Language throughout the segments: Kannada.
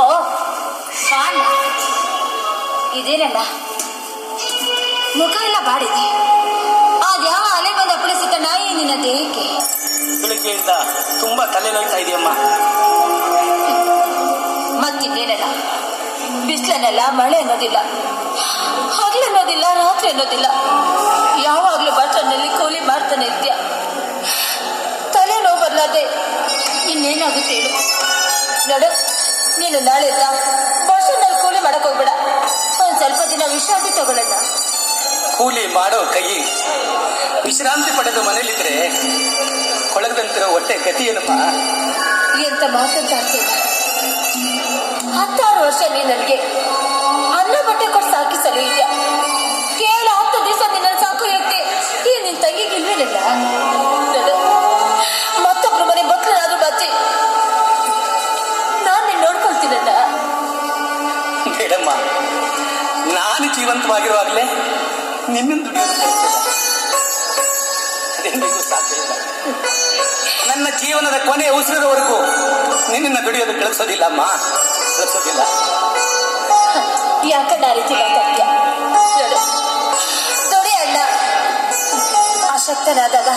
ಓ ಶಾಣ, ಇದೇನಲ್ಲ ಮುಖ ಎಲ್ಲ ಬಾಡಿದೆ. ಅದ್ಯಾವ ಅಲೆ ಬಂದ ಅಪ್ಪಳಿಸಿದ ನಾಯಿ ನಿನ್ನ ದೇಹಕ್ಕೆ? ಬೆಳಿಗ್ಗೆಯಿಂದ ತುಂಬಾ ತಲೆ ನೋಯ್ತಾ ಇದೆಯಮ್ಮ. ಮತ್ತಿನ್ನೇನಲ್ಲ, ಬಿಸಿಲನ್ನೆಲ್ಲ ಮಳೆ ಅನ್ನೋದಿಲ್ಲ, ಹಗಲು ಅನ್ನೋದಿಲ್ಲ, ರಾತ್ರಿ ಅನ್ನೋದಿಲ್ಲ. ಯಾವಾಗ್ಲೂ ಬಸ್ನಲ್ಲಿ ಕೂಲಿ ಮಾಡ್ತಾನೆ ಇದ್ಯಾ. ತಲೆ ನೋವು ಬರ್ಲಾದೆ ಇನ್ನೇನಾಗುತ್ತೆ ಹೇಳು. ನೋಡು, ನೀನು ನಾಳೆಯಿಂದ ಬಸ್ನಲ್ಲಿ ಕೂಲಿ ಮಾಡಕ್ ಹೋಗ್ಬೇಡ. ಒಂದ್ ಸ್ವಲ್ಪ ದಿನ ವಿಶ್ರಾಂತಿ ತಗೊಳ್ಳೋಣ. ಕೂಲಿ ಮಾಡೋ ಕೈ ವಿಶ್ರಾಂತಿ ಪಡೆದು ಮನೇಲಿದ್ರೆ ಕೊಳಗದಂತಿರೋ ಹೊಟ್ಟೆ ಗತಿ ಏನಮ್ಮ? ಎಂತ ಮಾತಂತ ಆಗ್ತಿಲ್ಲ. 16 ವರ್ಷ ನೀ ನನಗೆ ಅನ್ನ ಬಟ್ಟೆ ಕೊಟ್ಟು ಸಾಕಿಸಲು ಇದೆಯಾ. ಕೇವಲ 10 ದಿವಸ ನಿನ್ನ ಸಾಕು ಇರುತ್ತೆ. ಈ ನಿನ್ ತಂಗಿಗೆ ಇಲ್ವೇನಿಲ್ಲ. ಮತ್ತೊಬ್ರು ಮನೆ ಮಕ್ಕಳಾದ್ರೂ ಬಚ್ಚಿ ನಾನು ನಿನ್ನ ನೋಡ್ಕೊಳ್ತೀನಲ್ಲ. ಬೇಡಮ್ಮ, ನಾನು ಜೀವಂತವಾಗಿರುವಾಗಲೇ ನಿನ್ನನ್ನು ದುಡಿಯೋದು ಸಾಧ್ಯ ಇಲ್ಲ. ನನ್ನ ಜೀವನದ ಕೊನೆಯ ಉಸಿರಿರೋವರೆಗೂ ನಿನ್ನನ್ನು ದುಡಿಯೋದು ಕಳಿಸೋದಿಲ್ಲ ಅಮ್ಮ, ಕಳಿಸೋದಿಲ್ಲ. ಯಾಕಂಡ ಆ ರೀತಿ ಮಾತಾಡ್ತೀಯ? ನೋಡು, ದುಡಿ ಅಣ್ಣ. ಅಶಕ್ತನಾದಾಗ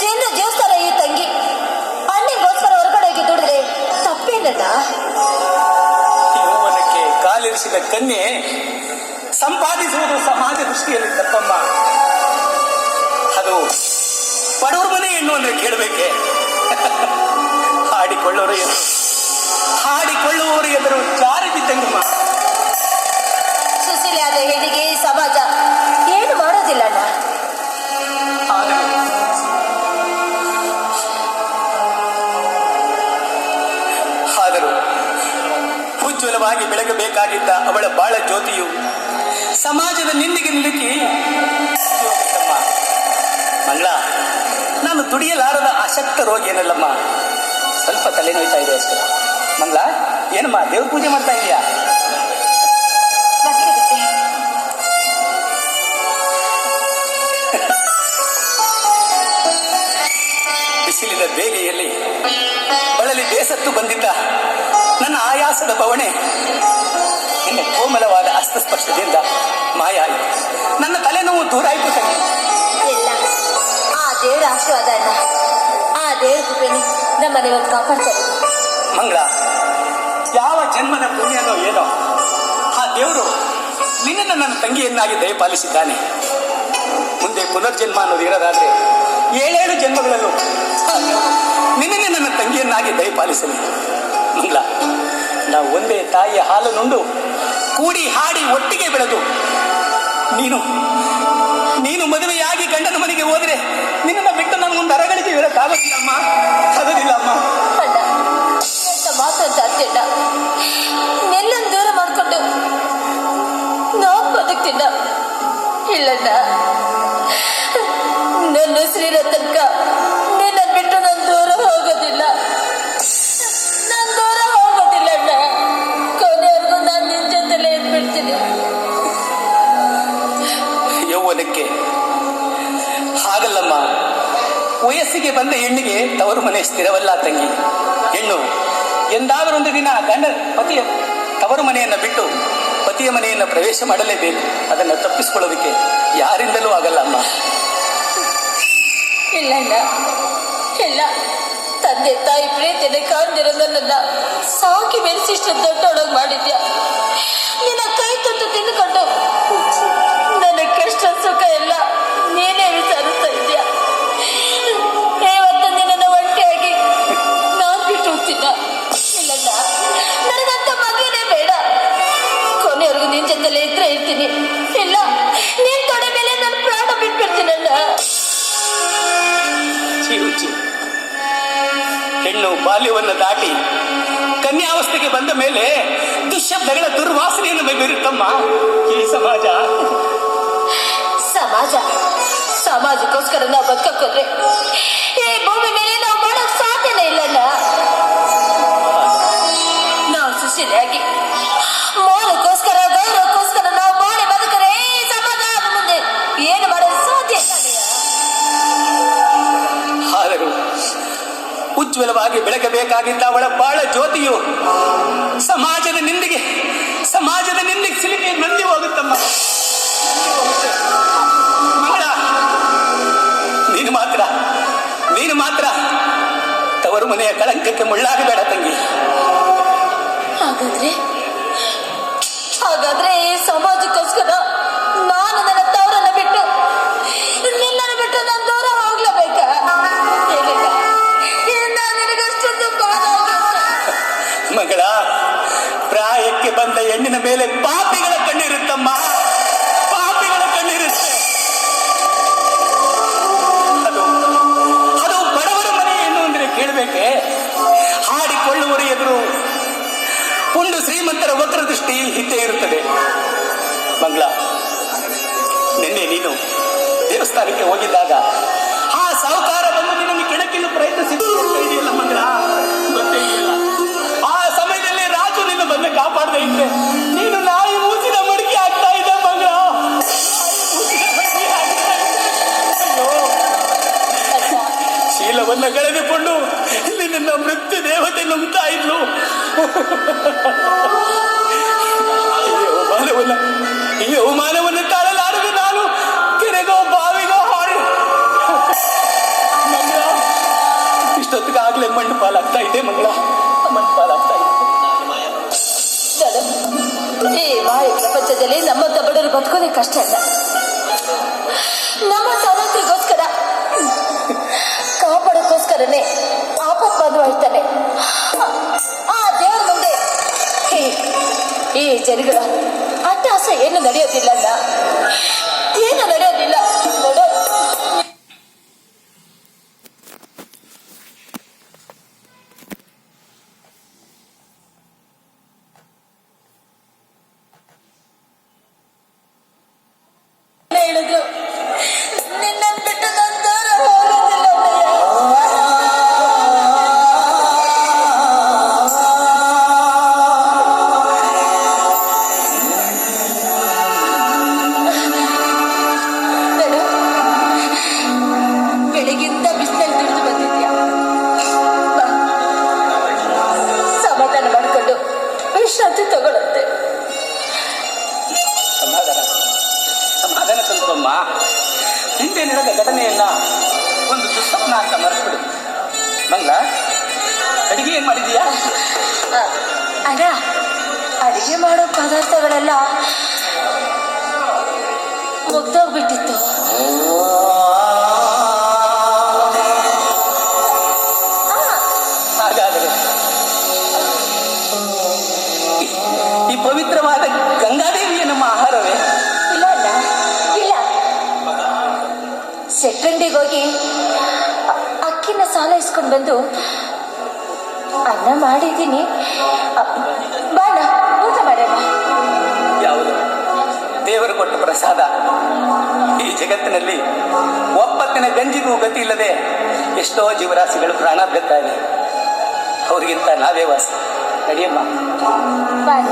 ತಿಂದ ದೇವಸ್ಥಾನ ಈ ತಂಗಿ ಅಣ್ಣಿಗೋಸ್ಕರ ಹೊರಗಡೆ ಹೋಗಿ ದುಡಿದ್ರೆ ತಪ್ಪೇನಲ್ಲ. ಯೌವನಕ್ಕೆ ಕಾಲಿರಿಸಿದ ಕನ್ಯೆ ಸಂಪಾದಿಸುವುದು ಸಮಾಜ ದೃಷ್ಟಿಯಲ್ಲಿ ತಪ್ಪಮ್ಮ. ಅದು ಬಡವ್ರ ಮನೆ ಹೆಣ್ಣು ಅಂದ್ರೆ ಕೇಳಬೇಕೆ? ಹಾಡಿಕೊಳ್ಳುವವರು ಎದುರು ಜಾರಿ ಬಿದ್ದಂಗಮ್ಮ. ಸುಶೀಲೆ ಆದ ಹೆಣ್ಣಿಗೆ ಸಮಾಜ ಏನು ಮಾಡೋದಿಲ್ಲ ಅಣ್ಣ. ಆದರೂ ಉಜ್ವಲವಾಗಿ ಬೆಳಗಬೇಕಾಗಿದ್ದ ಅವಳ ಬಾಳ ಜ್ಯೋತಿಯು ಸಮಾಜದ ನಿಂದಿಗೆ ನಿಲುಕಿ ಮಂಗಳ, ನಾನು ದುಡಿಯಲಾರದ ಅಶಕ್ತ ರೋಗಿ ಏನಲ್ಲಮ್ಮ, ಸ್ವಲ್ಪ ತಲೆ ನೋಯ್ತಾ ಇದೆ ಅಷ್ಟೇ. ಮಂಗಳ, ಏನಮ್ಮ ದೇವ್ರ ಪೂಜೆ ಮಾಡ್ತಾ ಇದೆಯಾ? ಬಿಸಿಲಿನ ಬೇಗೆಯಲ್ಲಿ ಬಳಲಿ ಬೇಸತ್ತು ಬಂದಿದ್ದ ನನ್ನ ಆಯಾಸದ ಬವಣೆ ನಿನ್ನ ಕೋಮಲವಾದ ಹಸ್ತಸ್ಪರ್ಶದಿಂದ ಮಾಯ ಆಯಿತು. ನನ್ನ ತಲೆನೋವು ದೂರ ಆಯಿತು ತಂಗಿ. ಎಲ್ಲ ಆ ದೇವರ ಆಶೀರ್ವಾದ ಅಣ್ಣ. ಆ ದೇವ್ರ ಕೃಪೆನಿ ನಮ್ಮನೆ ಇವತ್ತು ಕಾಪಾಡ್ತಾರೆ. ಮಂಗಳ, ಯಾವ ಜನ್ಮನ ಪುಣ್ಯನೋ ಏನೋ ಆ ದೇವರು ನಿನ್ನನ್ನು ನನ್ನ ತಂಗಿಯನ್ನಾಗಿ ದಯಪಾಲಿಸಿದ್ದಾನೆ. ಮುಂದೆ ಪುನರ್ಜನ್ಮ ಅನ್ನೋದು ಇರೋದಾದ್ರೆ 7 ಜನ್ಮಗಳಲ್ಲೂ ನಿನ್ನನ್ನೇ ನನ್ನ ತಂಗಿಯನ್ನಾಗಿ ದಯಪಾಲಿಸಲಿ. ಮಂಗಳ, ನಾವು ಒಂದೇ ತಾಯಿಯ ಹಾಲು ನುಂಡು ಕೂಡಿ ಹಾಡಿ ಒಟ್ಟಿಗೆ ಬೆಳೆದು ನೀನು ಮದುವೆಯಾಗಿ ಗಂಡನ ಮನೆಗೆ ಹೋದ್ರೆ ನಿನ್ನನ್ನು ಬಿಟ್ಟು ನಾನು ಒಂದು ಅರಗಳಿಗೆ ಇರೋಕ್ಕಾಗೋದಿಲ್ಲಮ್ಮ, ಆಗೋದಿಲ್ಲಮ್ಮ. ಎಂತ ಮಾತಂತ ಅತ್ತೇನ, ನೆಲ್ಲನ್ನು ದೂರ ಮಾಡ್ಕೊಂಡು ನಾವು ಬದುಕ್ತಿಲ್ಲ. ಇಲ್ಲಣ್ಣ, ನನ್ನ ಉಸಿರಿರೋ ತನಕ ನಿನ್ನ ಬಿಟ್ಟು ನಾನು ದೂರ ಹೋಗೋದಿಲ್ಲ. ನಾನು ದೂರ ಹೋಗೋದಿಲ್ಲ ಅಣ್ಣ. ಕೊನೆಯವರೆಗೂ ನಾನು ನಿನ್ನ ಜೊತೆಲೇ ಇದ್ಬಿಡ್ತೀನಿ. ಯೌವನಕ್ಕೆ ಹಾಗಲ್ಲಮ್ಮ. ವಯಸ್ಸಿಗೆ ಬಂದ ಹೆಣ್ಣಿಗೆ ತವರು ಮನೆ ಸ್ಥಿರವಲ್ಲ ತಂಗಿ. ಹೆಣ್ಣು ಎಂದಾದರೊಂದು ದಿನ ಪತಿಯ ತವರು ಮನೆಯನ್ನು ಬಿಟ್ಟು ಪತಿಯ ಮನೆಯನ್ನು ಪ್ರವೇಶ ಮಾಡಲೇಬೇಕು. ಅದನ್ನು ತಪ್ಪಿಸಿಕೊಳ್ಳೋದಕ್ಕೆ ಯಾರಿಂದಲೂ ಆಗಲ್ಲ ಅಮ್ಮ. ಇಲ್ಲಣ್ಣ, ಇಲ್ಲ. ತಂದೆ ತಾಯಿ ಪ್ರೀತಿಯನ್ನು ಕಾಣ್ದಿರೋ ನನ್ನನ್ನ ಸಾಕಿ ಬೆಳೆಸಿಷ್ಟು ದೊಡ್ಡೊಳಗೆ ಮಾಡಿದ್ಯಾ. ನಿನ್ನ ಕೈ ತುತ್ತು ತಿಂದುಕೊಂಡು ನನ್ನ ಕಷ್ಟ ಸುಖ ಎಲ್ಲ ನೀನೇ ವಿಚಾರಿಸ್ತಾ ಇದ್ಯಾ. ಇವತ್ತು ನಿನ್ನನ್ನು ಒಂಟಿಯಾಗಿ ನಾನು ಬಿಟ್ಟು ಹೋಗ್ತಿದ್ದ. ಇಲ್ಲಣ್ಣ, ನನಗಂತ ಮಗನೇ ಬೇಡ. ಕೊನೆಯವರೆಗೂ ನಿನ್ ಜೊತೆಲೇ ಇದ್ರೆ ಇರ್ತೀನಿ. ಇಲ್ಲ, ನಿನ್ ತೊಡೆ ಮೇಲೆ ನನ್ನ ಪ್ರಾಣ ಬಿಟ್ಬಿಡ್ತೀನಣ್ಣ. ಹೆಣ್ಣು ಬಾಲ್ಯವನ್ನು ದಾಟಿ ಕನ್ಯಾವಸ್ಥೆಗೆ ಬಂದ ಮೇಲೆ ದುಶ್ಶಬ್ದಗಳ ದುರ್ವಾಸನೆಯನ್ನು ಬೀರುತ್ತಮ್ಮ ಈ ಸಮಾಜಕ್ಕೋಸ್ಕರ ನಾವು ಬದುಕೋದ್ರೆ ಈ ಭೂಮಿ ಮೇಲೆ ನಾವು ಮಾಡೋಕ್ ಸಾಧ್ಯನೇ ಇಲ್ಲಣ್ಣ. ನಾವು ಸುಶೀಲೆಯಾಗಿ ಮೋಲಕ್ಕೋಸ್ಕರ ಗೌರವಕ್ಕೋಸ್ಕರ ನಾವು ಮಾಡಿ ಬದುಕರೆ ಈ ಸಮಾಜ ಮುಂದೆ ಏನು ಮಾಡೋದು ಸಾಧ್ಯ ಇಲ್ಲ. ಆದರೂ ಉಜ್ವಲವಾಗಿ ಬೆಳಗಬೇಕಾಗಿದ್ದ ಅವಳ ಬಾಳ ಜ್ಯೋತಿಯು ಸಮಾಜದ ನಿಂದಿಗೆ ಸಿಲುಕಿ ನಂದಿ ಹೋಗುತ್ತಮ್ಮ. ಮಗಳ, ನೀನು ಮಾತ್ರ ತವರು ಮನೆಯ ಕಳಂಕಕ್ಕೆ ಮುಳ್ಳಾಗಬೇಡ ತಂಗಿ. ಹಾಗಾದ್ರೆ ಈ ಸಮಾಜಕ್ಕೋಸ್ಕರ ನಾನು ನನ್ನ ತವರನ್ನ ಬಿಟ್ಟು ನಿನ್ನನ್ನು ಬಿಟ್ಟು ನಾನು ದೂರ ಹೋಗ್ಲೇಬೇಕಾ? ನಿನಗಷ್ಟೊಂದು ಮಗಳ, ಪ್ರಾಯಕ್ಕೆ ಬಂದ ಹೆಣ್ಣಿನ ಮೇಲೆ ಪಾಪಿಗಳ ಕಣ್ಣಿರುತ್ತಮ್ಮ, ಪಾಪಿಗಳ ಕಣ್ಣಿರುತ್ತೆ. ಅದು ಬಡವರ ಮನೆ ಏನು ಅಂದ್ರೆ ಕೇಳಬೇಕೆ? ಹಾಡಿಕೊಳ್ಳುವರ ಎದುರು ಪುಂಡು ಶ್ರೀಮಂತರ ವಕ್ರ ದೃಷ್ಟಿ ಇದ್ದೇ ಇರುತ್ತದೆ. ಮಂಗಳ, ನಿನ್ನೆ ನೀನು ದೇವಸ್ಥಾನಕ್ಕೆ ಹೋಗಿದ್ದಾಗ ಆ ಸಾಹುಕಾರ ಬಂದು ನಿನ್ನನ್ನು ಕೆಣಕಲು ಪ್ರಯತ್ನಿಸಿದೆಯಲ್ಲ ಮಂಗಳ, ಗೊತ್ತೇ ಇಲ್ಲ. ಆ ಸಮಯದಲ್ಲಿ ರಾಜು ನಿನ್ನ ಬಂದು ಕಾಪಾಡದೇ ಇದ್ರೆ ನೀನು ನಾಯಿ ಮೂಸಿನ ಮಡಿಕೆ ಆಗ್ತಾ ಇದ್ದ ಮಂಗಳ. ಶೀಲವನ್ನ ಕಳೆದುಕೊಂಡು ನಿನ್ನ ಮೃತ್ಯು ದೇವತೆ ನುಂಗ್ತಾ ಇದ್ಲು. ಈ ಅವಮಾನವನ್ನು ತಾಳಲಾರದೆ ನಾನು ಕೆರೆಗೋ ಬಾವಿಗೋ ಹಾರಿ ಮಂಗಳ, ಇಷ್ಟೊತ್ತಿಗಾಗಲೇ ಮಣ್ಣು ಪಾಲಾಗ್ತಾ ಇದೆ ಮಂಗಳ, ಮಣ್ಣು ಪಾಲಾಗ್ತಾ ಇದೆ. ಈ ಮಾಯ ಪ್ರಪಂಚದಲ್ಲಿ ನಮ್ಮಂತ ಬಡವರು ಬದುಕೋದೇ ಕಷ್ಟ ಇಲ್ಲ. ನಮ್ಮ ಸಮಸ್ಯೆಗೋಸ್ಕರ ಕಾಪಾಡೋಕ್ಕೋಸ್ಕರನೇ ಆಪತ್ ಬಂದು ಆ ದೇವರ ಮುಂದೆ ಈ ಜನಗಳ ಅಟ್ಟಹಾಸ ಏನು ನಡೆಯೋದಿಲ್ಲ, ಏನು ನಡೆಯೋದಿಲ್ಲ ನೋಡು. ಹೇಳಿದ್ರು ನಿನ್ನ ಬಿಟ್ಟು ನನ್ನ ದೂರ ಹೋಗೋದಿಲ್ಲ. ಬೆಳಿಗ್ಗಿಂದ ಬಿಸಿಲಲ್ಲಿ ದುಡಿದು ಬಂದಿದ್ಯಾ, ಸಮಾಧಾನ ಮಾಡಿಕೊಂಡು ವಿಶ್ರಾಂತಿ ತಗೊಳುತ್ತೆ. ಸಮಾಧಾನ ತಂತ್ರಮ್ಮ, ಹಿಂದೆ ನಡೆದ ಘಟನೆಯನ್ನ ಒಂದು ದುಸ್ವಪ್ನ ಅಂತ ಮರೆಸ್ಬಿಡು. ಮಂಗಳ, ಅಡಿಗೆ ಏನ್ ಮಾಡಿದೀಯಾ? ಅದ ಅಡಿಗೆ ಮಾಡೋ ಪದಾರ್ಥಗಳೆಲ್ಲ ಮುಗ್ದೋಗ್ಬಿಟ್ಟಿತ್ತು. ಹಾಗಾದರೆ ಈ ಪವಿತ್ರವಾದ ಗಂಗಾದೇವಿಯ ನಮ್ಮ ಆಹಾರವೇ? ಇಲ್ಲ ಸೆಟ್ರಂಡಿಗೆ ಹೋಗಿ ಅಕ್ಕಿನ ಸಾಲ ಇಸ್ಕೊಂಡು ಬಂದು ಅನ್ನ ಮಾಡಿದ್ದೀನಿ. ಬಾಣ ಊಟ ಮಾಡೋಣ. ಯಾವುದು ದೇವರು ಕೊಟ್ಟ ಪ್ರಸಾದ. ಈ ಜಗತ್ತಿನಲ್ಲಿ ಒಪ್ಪತ್ತಿನ ಗಂಜಿಗೂ ಗತಿ ಇಲ್ಲದೆ ಎಷ್ಟೋ ಜೀವರಾಶಿಗಳು ಪ್ರಾಣ ಬಿಡ್ತಾ ಇದೆ. ಅವ್ರಿಗಿಂತ ನಾವೇ ವಾಸ. ನಡಿಯಮ್ಮ. ಬಾಣ.